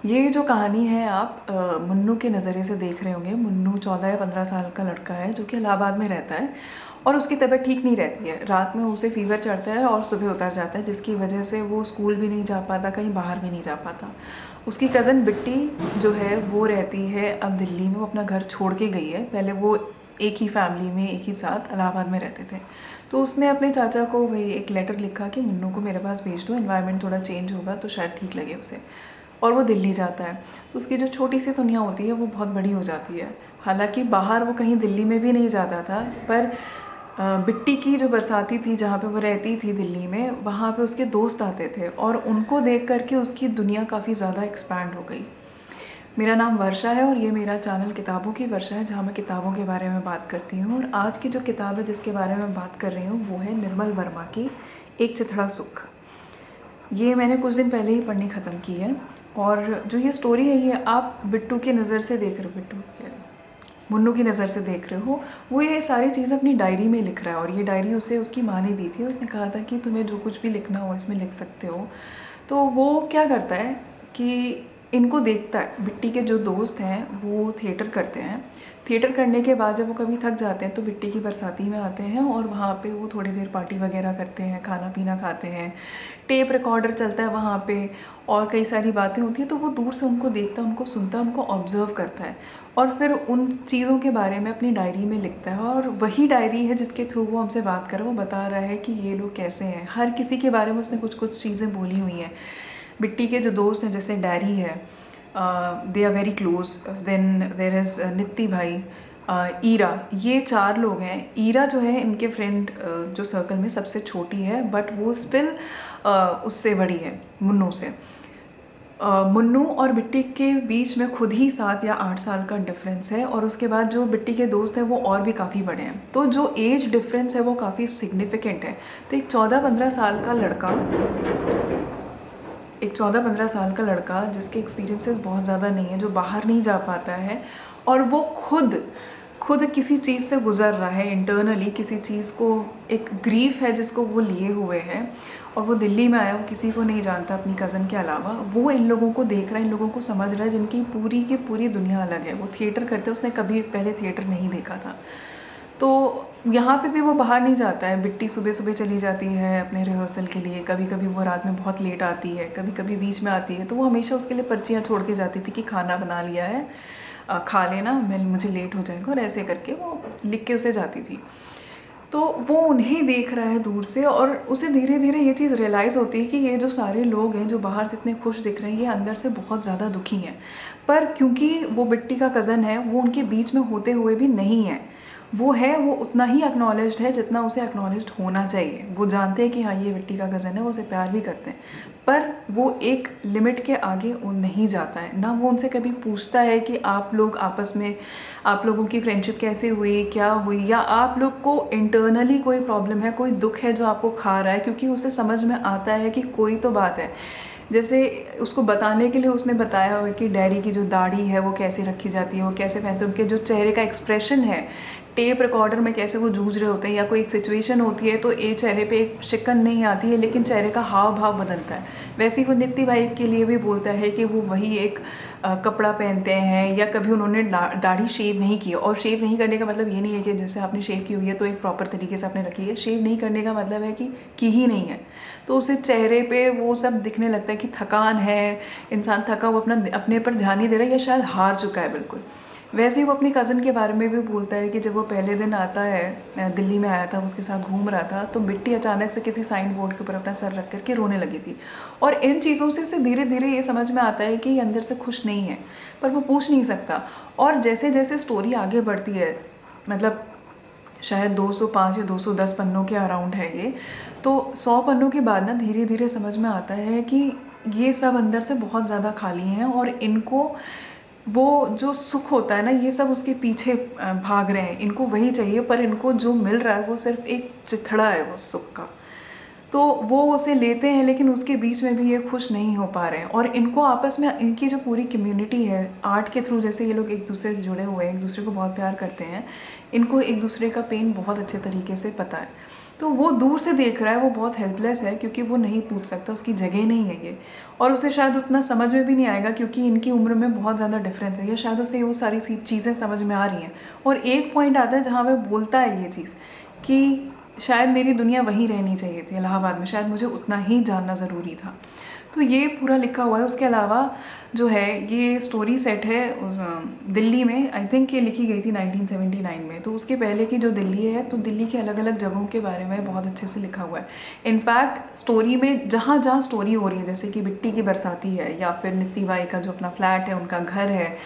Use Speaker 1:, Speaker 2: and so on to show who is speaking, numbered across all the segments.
Speaker 1: ये जो कहानी है आप मुन्नू के नज़रिए से देख रहे होंगे। मुन्नू 14 या 15 साल का लड़का है जो कि इलाहाबाद में रहता है और उसकी तबीयत ठीक नहीं रहती है। रात में उसे फ़ीवर चढ़ता है और सुबह उतर जाता है, जिसकी वजह से वो स्कूल भी नहीं जा पाता, कहीं बाहर भी नहीं जा पाता। उसकी कज़न बिट्टी जो है वो रहती है अब दिल्ली में। वो अपना घर छोड़ के गई है। पहले वो एक ही फैमिली में एक ही साथ इलाहाबाद में रहते थे। तो उसने अपने चाचा को वही एक लेटर लिखा कि मुन्नू को मेरे पास भेज दो, एनवायरनमेंट थोड़ा चेंज होगा तो शायद ठीक लगे उसे। और वो दिल्ली जाता है। तो उसकी जो छोटी सी दुनिया होती है वो बहुत बड़ी हो जाती है। हालांकि बाहर वो कहीं दिल्ली में भी नहीं जाता था, पर बिट्टी की जो बरसाती थी जहाँ पे वो रहती थी दिल्ली में, वहाँ पे उसके दोस्त आते थे और उनको देख करके उसकी दुनिया काफ़ी ज़्यादा एक्सपैंड हो गई। मेरा नाम वर्षा है और ये मेरा चैनल किताबों की वर्षा है, जहाँ मैं किताबों के बारे में बात करती हूँ। और आज की जो किताब है जिसके बारे में बात कर रही हूँ वो है निर्मल वर्मा की एक चिथड़ा सुख। ये मैंने कुछ दिन पहले ही पढ़नी ख़त्म की है। और जो ये स्टोरी है ये आप बिट्टू की नज़र से देख रहे हो, बिट्टू कह रही मुन्नू की नज़र से देख रहे हो। वो ये सारी चीज़ अपनी डायरी में लिख रहा है और ये डायरी उसे उसकी माँ ने दी थी। उसने कहा था कि तुम्हें जो कुछ भी लिखना हो इसमें लिख सकते हो। तो वो क्या करता है कि इनको देखता है। बिट्टी के जो दोस्त हैं वो थिएटर करते हैं। थिएटर करने के बाद जब वो कभी थक जाते हैं तो बिट्टी की बरसाती में आते हैं और वहाँ पे वो थोड़ी देर पार्टी वगैरह करते हैं, खाना पीना खाते हैं। टेप रिकॉर्डर चलता है वहाँ पे और कई सारी बातें होती हैं। तो वो दूर से उनको देखता है, उनको सुनता है, उनको ऑब्ज़र्व करता है और फिर उन चीज़ों के बारे में अपनी डायरी में लिखता है। और वही डायरी है जिसके थ्रू वो हमसे बात कर रहा है। वो बता रहा है कि ये लोग कैसे हैं, हर किसी के बारे में उसने कुछ कुछ चीज़ें बोली हुई हैं। बिट्टी के जो दोस्त हैं जैसे डैरी है, they are very close. Then there is Nitti भाई, ईरा, ये 4 लोग हैं। ईरा जो है इनके फ्रेंड जो सर्कल में सबसे छोटी है, बट वो स्टिल उससे बड़ी है, मुन्नू से। मुन्नू और बिट्टी के बीच में खुद ही 7 या 8 साल का डिफरेंस है। और उसके बाद जो बिट्टी के दोस्त हैं वो और भी काफ़ी बड़े हैं। तो जो एज डिफरेंस है वो काफ़ी सिग्निफिकेंट है। तो एक 14-15 साल का लड़का जिसके एक्सपीरियंसेस बहुत ज़्यादा नहीं है, जो बाहर नहीं जा पाता है और वो खुद खुद किसी चीज़ से गुजर रहा है, इंटरनली किसी चीज़ को, एक ग्रीफ है जिसको वो लिए हुए हैं। और वो दिल्ली में आया, वो किसी को नहीं जानता अपनी कज़न के अलावा। वो इन लोगों को देख रहा है, इन लोगों को समझ रहा है जिनकी पूरी की पूरी दुनिया अलग है। वो थिएटर करते हैं, उसने कभी पहले थिएटर नहीं देखा था। तो यहाँ पे भी वो बाहर नहीं जाता है। बिट्टी सुबह सुबह चली जाती है अपने रिहर्सल के लिए, कभी कभी वो रात में बहुत लेट आती है, कभी कभी बीच में आती है। तो वो हमेशा उसके लिए पर्चियाँ छोड़ के जाती थी कि खाना बना लिया है, खा लेना, मैं मुझे लेट हो जाएगा, और ऐसे करके वो लिख के उसे जाती थी। तो वो उन्हें देख रहा है दूर से और उसे धीरे धीरे ये चीज़ रियलाइज़ होती है कि ये जो सारे लोग हैं जो बाहर से इतने खुश दिख रहे हैं, ये अंदर से बहुत ज़्यादा दुखी हैं। पर क्योंकि वो बिट्टी का कज़न है, वो उनके बीच में होते हुए भी नहीं है। वो है, वो उतना ही एक्नॉलेज्ड है जितना उसे एक्नॉलेज्ड होना चाहिए। वो जानते हैं कि हाँ ये बिट्टी का कज़न है, वो उसे प्यार भी करते हैं, पर वो एक लिमिट के आगे वो नहीं जाता है। ना वो उनसे कभी पूछता है कि आप लोग आपस में, आप लोगों की फ्रेंडशिप कैसे हुई, क्या हुई, या आप लोग को इंटरनली कोई प्रॉब्लम है, कोई दुख है जो आपको खा रहा है। क्योंकि उसे समझ में आता है कि कोई तो बात है। जैसे उसको बताने के लिए उसने बताया हुआ है कि डैडी की जो दाढ़ी है वो कैसे रखी जाती है, वो कैसे पहनते हैं, उनके जो चेहरे का एक्सप्रेशन है टेप रिकॉर्डर में कैसे वो जूझ रहे होते हैं, या कोई एक सिचुएशन होती है तो एक चेहरे पे एक शिकन नहीं आती है लेकिन चेहरे का हाव भाव बदलता है। वैसे ही वो नित्य भाई के लिए भी बोलता है कि वो वही एक कपड़ा पहनते हैं, या कभी उन्होंने दाढ़ी शेव नहीं की। और शेव नहीं करने का मतलब ये नहीं है कि जैसे आपने शेव की हुई है तो एक प्रॉपर तरीके से आपने रखी है। शेव नहीं करने का मतलब है कि की ही नहीं है। तो उसे चेहरे पे वो सब दिखने लगता है कि थकान है, इंसान थका हुआ अपने पर ध्यान नहीं दे रहा है, या शायद हार चुका है बिल्कुल। वैसे ही वो अपनी कज़न के बारे में भी बोलता है कि जब वो पहले दिन आता है, दिल्ली में आया था, उसके साथ घूम रहा था, तो बिट्टी अचानक से किसी साइन बोर्ड के ऊपर अपना सर रख करके रोने लगी थी। और इन चीज़ों से उसे धीरे धीरे ये समझ में आता है कि ये अंदर से खुश नहीं है, पर वो पूछ नहीं सकता। और जैसे जैसे स्टोरी आगे बढ़ती है, मतलब शायद 205 या 210 पन्नों के अराउंड है ये, तो 100 पन्नों के बाद ना धीरे धीरे समझ में आता है कि ये सब अंदर से बहुत ज़्यादा खाली हैं और इनको वो जो सुख होता है ना, ये सब उसके पीछे भाग रहे हैं। इनको वही चाहिए, पर इनको जो मिल रहा है वो सिर्फ एक चिथड़ा है वो सुख का। तो वो उसे लेते हैं लेकिन उसके बीच में भी ये खुश नहीं हो पा रहे हैं। और इनको आपस में, इनकी जो पूरी कम्युनिटी है आर्ट के थ्रू, जैसे ये लोग एक दूसरे से जुड़े हुए हैं, एक दूसरे को बहुत प्यार करते हैं, इनको एक दूसरे का पेन बहुत अच्छे तरीके से पता है। तो वो दूर से देख रहा है, वो बहुत हेल्पलेस है क्योंकि वो नहीं पूछ सकता, उसकी जगह नहीं है ये, और उसे शायद उतना समझ में भी नहीं आएगा क्योंकि इनकी उम्र में बहुत ज़्यादा डिफरेंस है, या शायद उसे वो सारी चीज़ें समझ में आ रही हैं। और एक पॉइंट आता है जहाँ वह बोलता है ये चीज़ कि शायद मेरी दुनिया वहीं रहनी चाहिए थी, इलाहाबाद में, शायद मुझे उतना ही जानना ज़रूरी था। तो ये पूरा लिखा हुआ है। उसके अलावा जो है ये स्टोरी सेट है दिल्ली में, आई थिंक ये लिखी गई थी 1979 में। तो उसके पहले की जो दिल्ली है, तो दिल्ली के अलग अलग जगहों के बारे में बहुत अच्छे से लिखा हुआ है। इनफैक्ट स्टोरी में जहाँ जहाँ स्टोरी हो रही है, जैसे कि बिट्टी की बरसाती है, या फिर नित्ती बाई का जो अपना फ्लैट है, उनका घर है,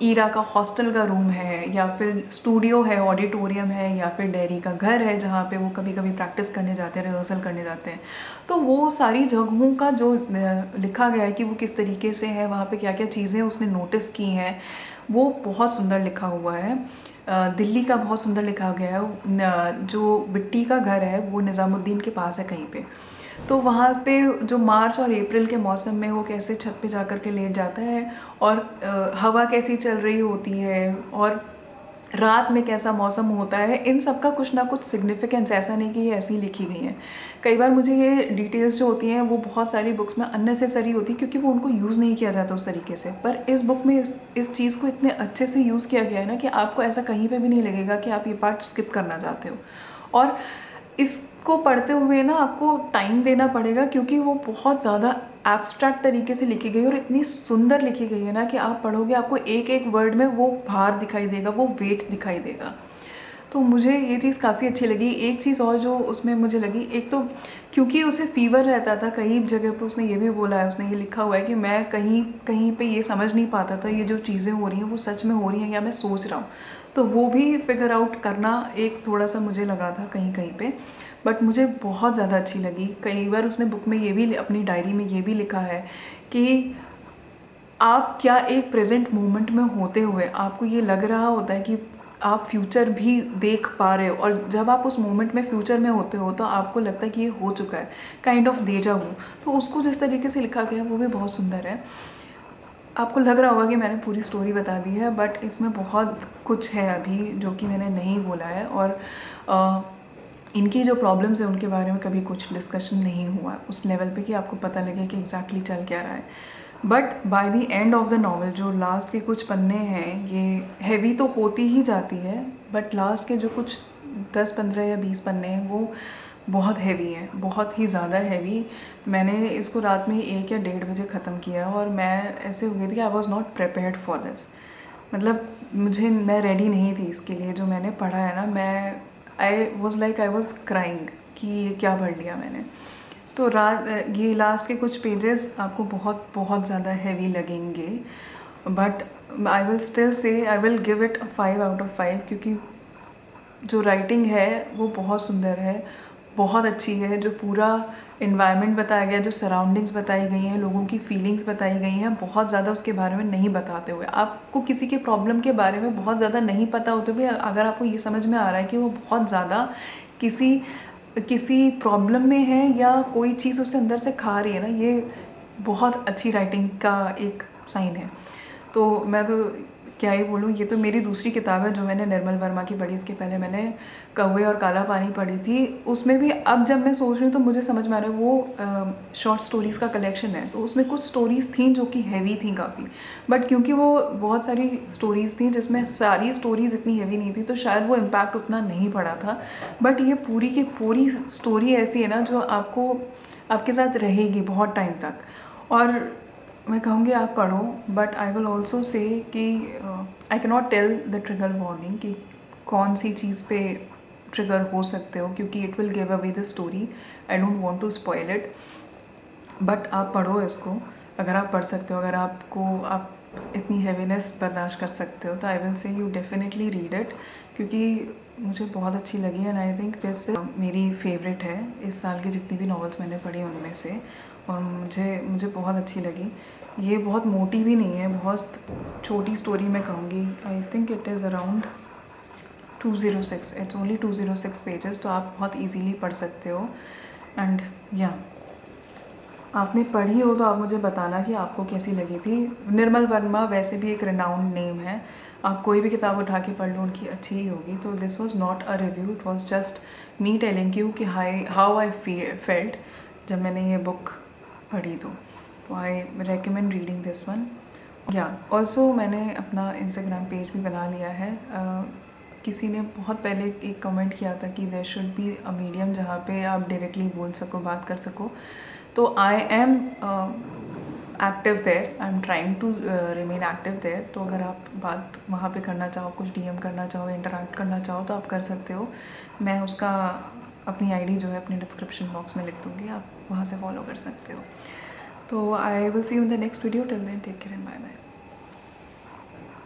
Speaker 1: ईरा का हॉस्टल का रूम है, या फिर स्टूडियो है, ऑडिटोरियम है, या फिर डेयरी का घर है जहाँ पे वो कभी कभी प्रैक्टिस करने जाते हैं, रिहर्सल करने जाते हैं। तो वो सारी जगहों का जो लिखा गया है कि वो किस तरीके से है, वहाँ पे क्या क्या चीज़ें उसने नोटिस की हैं, वो बहुत सुंदर लिखा हुआ है। दिल्ली का बहुत सुंदर लिखा गया है। जो बिट्टी का घर है वो निज़ामुद्दीन के पास है कहीं पे, तो वहाँ पे जो मार्च और अप्रैल के मौसम में वो कैसे छत पे जा कर के लेट जाता है, और हवा कैसी चल रही होती है, और रात में कैसा मौसम होता है, इन सब का कुछ ना कुछ सिग्निफिकेंस, ऐसा नहीं कि ये ऐसी ही लिखी गई हैं। कई बार मुझे ये डिटेल्स जो होती हैं वो बहुत सारी बुक्स में अननेसेसरी होती है क्योंकि वो उनको यूज़ नहीं किया जाता उस तरीके से, पर इस बुक में इस चीज़ को इतने अच्छे से यूज़ किया गया है ना कि आपको ऐसा कहीं पे भी नहीं लगेगा कि आप ये पार्ट स्किप करना चाहते हो। और इसको पढ़ते हुए ना आपको टाइम देना पड़ेगा क्योंकि वो बहुत ज़्यादा एब्स्ट्रैक्ट तरीके से लिखी गई है और इतनी सुंदर लिखी गई है ना कि आप पढ़ोगे आपको एक एक वर्ड में वो भार दिखाई देगा, वो वेट दिखाई देगा। तो मुझे ये चीज़ काफ़ी अच्छी लगी। एक चीज़ और जो उसमें मुझे लगी, एक तो क्योंकि उसे फ़ीवर रहता था, कई जगह पे उसने ये भी बोला है, उसने ये लिखा हुआ है कि मैं कहीं कहीं पे ये समझ नहीं पाता था ये जो चीज़ें हो रही हैं वो सच में हो रही हैं या मैं सोच रहा हूँ। तो वो भी फिगर आउट करना एक थोड़ा सा मुझे लगा था कहीं कहीं पे, बट मुझे बहुत ज़्यादा अच्छी लगी। कई बार उसने बुक में ये भी, अपनी डायरी में ये भी लिखा है कि आप क्या एक प्रेजेंट मोमेंट में होते हुए आपको ये लग रहा होता है कि आप फ्यूचर भी देख पा रहे हो, और जब आप उस मोमेंट में फ्यूचर में होते हो तो आपको लगता है कि ये हो चुका है, काइंड ऑफ डेजा वू। तो उसको जिस तरीके से लिखा गया है वो भी बहुत सुंदर है। आपको लग रहा होगा कि मैंने पूरी स्टोरी बता दी है, बट इसमें बहुत कुछ है अभी जो कि मैंने नहीं बोला है, और इनकी जो प्रॉब्लम्स है उनके बारे में कभी कुछ डिस्कशन नहीं हुआ उस लेवल पे कि आपको पता लगे कि एग्जैक्टली चल क्या रहा है। But by the end of the novel जो लास्ट के कुछ पन्ने हैं, ये हैवी तो होती ही जाती है, बट लास्ट के जो कुछ 10-15 या 20 पन्ने हैं वो बहुत हैवी हैं, बहुत ही ज़्यादा हैवी। मैंने इसको रात में 1 या 1:30 बजे ख़त्म किया, और मैं ऐसे हो गई थी, I was not prepared for this. मतलब मैं रेडी नहीं थी इसके लिए। जो मैंने पढ़ा है ना, आई वॉज़ क्राइंग कि ये क्या पढ़ लिया मैंने। तो ये लास्ट के कुछ पेजेस आपको बहुत बहुत ज़्यादा हैवी लगेंगे, but I will still say I will give it 5 out of 5 क्योंकि जो राइटिंग है वो बहुत सुंदर है, बहुत अच्छी है। जो पूरा इन्वायरमेंट बताया गया, जो सराउंडिंग्स बताई गई हैं, लोगों की फीलिंग्स बताई गई हैं, बहुत ज़्यादा उसके बारे में नहीं बताते हुए, आपको किसी के प्रॉब्लम के बारे में बहुत ज़्यादा नहीं पता होते हुए अगर आपको ये समझ में आ रहा है कि वो बहुत ज़्यादा किसी किसी प्रॉब्लम में है या कोई चीज़ उससे अंदर से खा रही है ना, ये बहुत अच्छी राइटिंग का एक साइन है। तो मैं तो क्या ही बोलूँ, ये तो मेरी दूसरी किताब है जो मैंने निर्मल वर्मा की पढ़ी। इसके पहले मैंने कौवे और काला पानी पढ़ी थी। उसमें भी अब जब मैं सोच रही हूँ तो मुझे समझ में आ रहा है वो शॉर्ट स्टोरीज़ का कलेक्शन है, तो उसमें कुछ स्टोरीज़ थी जो कि हैवी थी काफ़ी, बट क्योंकि वो बहुत सारी स्टोरीज़ थी जिसमें सारी स्टोरीज़ इतनी हैवी नहीं थी तो शायद वो इम्पैक्ट उतना नहीं पड़ा था। बट ये पूरी की पूरी स्टोरी ऐसी है ना जो आपको आपके साथ रहेगी बहुत टाइम तक। और मैं कहूँगी आप पढ़ो, but I will also say कि I cannot tell the trigger warning कि कौन सी चीज़ पे ट्रिगर हो सकते हो क्योंकि it will give away the story. I don't want to spoil it, but आप पढ़ो इसको। अगर आप पढ़ सकते हो, अगर आप इतनी हैवीनेस बर्दाश्त कर सकते हो तो I will say you definitely read it, क्योंकि मुझे बहुत अच्छी लगी एंड आई थिंक दिस मेरी फेवरेट है इस साल की जितनी भी नॉवेल्स मैंने पढ़ी उनमें से, और मुझे बहुत अच्छी लगी। ये बहुत मोटी भी नहीं है, बहुत छोटी स्टोरी मैं कहूँगी। I think it is around 206, it's only 206 pages, तो आप बहुत ईजीली पढ़ सकते हो। एंड या आपने पढ़ी हो तो आप मुझे बताना कि आपको कैसी लगी थी। निर्मल वर्मा वैसे भी एक रिनाउंड नेम है, आप कोई भी किताब उठा के पढ़ लो उनकी अच्छी ही होगी। तो this was not a review, it was just me telling you कि हाउ आई फेल्ट जब मैंने ये बुक पढ़ी। तो I recommend reading this one. या ऑल्सो मैंने अपना इंस्टाग्राम पेज भी बना लिया है। किसी ने बहुत पहले एक कमेंट किया था कि there should be a medium जहाँ पे आप डायरेक्टली बोल सको, बात कर सको। तो I am active there, I am trying to remain active there. तो अगर आप बात वहाँ पे करना चाहो, कुछ डीएम करना चाहो, इंटरेक्ट करना चाहो तो आप कर सकते हो। मैं उसका अपनी आईडी जो है अपने डिस्क्रिप्शन बॉक्स में लिख दूँगी, आप वहाँ से फॉलो कर सकते हो। तो I will see you in the next video. Till then take care and bye bye.